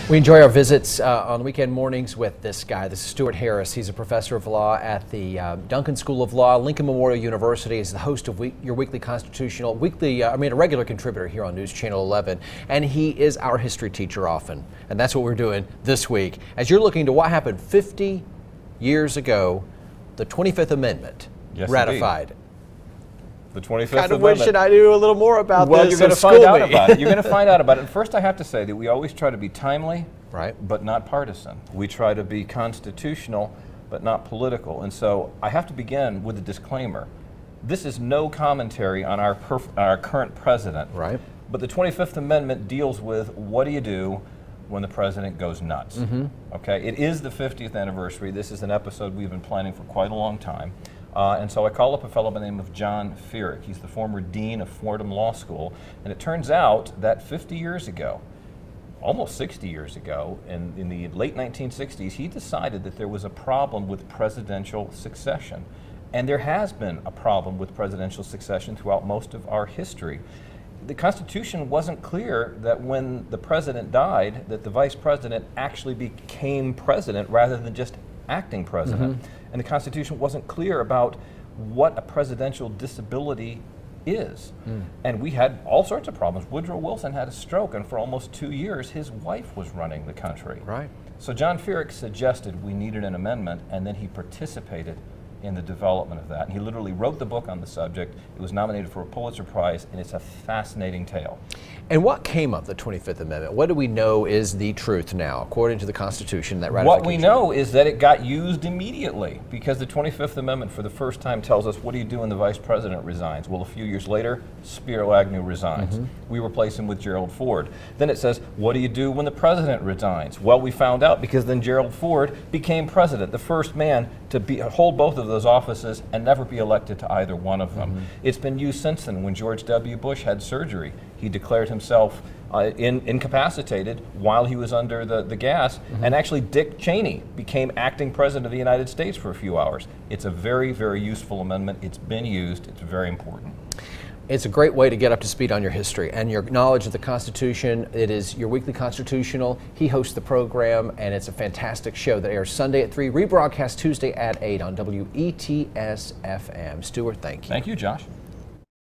We enjoy our visits on weekend mornings with this guy. This is Stuart Harris. He's a professor of law at the Duncan School of Law, Lincoln Memorial University. He's the host of your weekly constitutional, a regular contributor here on News Channel 11. And he is our history teacher often. And that's what we're doing this week. As you're looking to what happened 50 years ago, the 25th Amendment ratified. Indeed. The 25th Amendment. Kind of wish I knew a little more about well, this. You're going to find out about it. You're going to find out about it. And first, I have to say that we always try to be timely, but not partisan. We try to be constitutional, but not political. And so I have to begin with a disclaimer. This is no commentary on our current president. Right. But the 25th Amendment deals with what do you do when the president goes nuts. Okay. It is the 50th anniversary. This is an episode we've been planning for quite a long time. And so I call up a fellow by the name of John Feerick. He's the former dean of Fordham Law School. And it turns out that 50 years ago, almost 60 years ago, in the late 1960s, he decided that there was a problem with presidential succession. And there has been a problem with presidential succession throughout most of our history. The Constitution wasn't clear that when the president died, that the vice president actually became president rather than just acting president. And the Constitution wasn't clear about what a presidential disability is. And we had all sorts of problems. Woodrow Wilson had a stroke, and for almost 2 years, his wife was running the country. Right. So John Feerick suggested we needed an amendment, and then he participated in the development of that. And he literally wrote the book on the subject. It was nominated for a Pulitzer Prize, and it's a fascinating tale. And what came of the 25th Amendment? What do we know is the truth now, according to the Constitution, that ratification? What we know is that it got used immediately, because the 25th Amendment for the first time tells us, what do you do when the vice president resigns? Well, a few years later, Spiro Agnew resigns. We replace him with Gerald Ford. Then it says, what do you do when the president resigns? Well, we found out, because then Gerald Ford became president, the first man to hold both of those offices and never be elected to either one of them. It's been used since then. When George W. Bush had surgery, he declared himself incapacitated while he was under the gas, and actually Dick Cheney became acting president of the United States for a few hours. It's a very, very useful amendment. It's been used. It's very important. It's a great way to get up to speed on your history and your knowledge of the Constitution. It is your weekly constitutional. He hosts the program, and it's a fantastic show that airs Sunday at 3, rebroadcast Tuesday at 8 on WETS FM. Stuart, thank you. Thank you, Josh.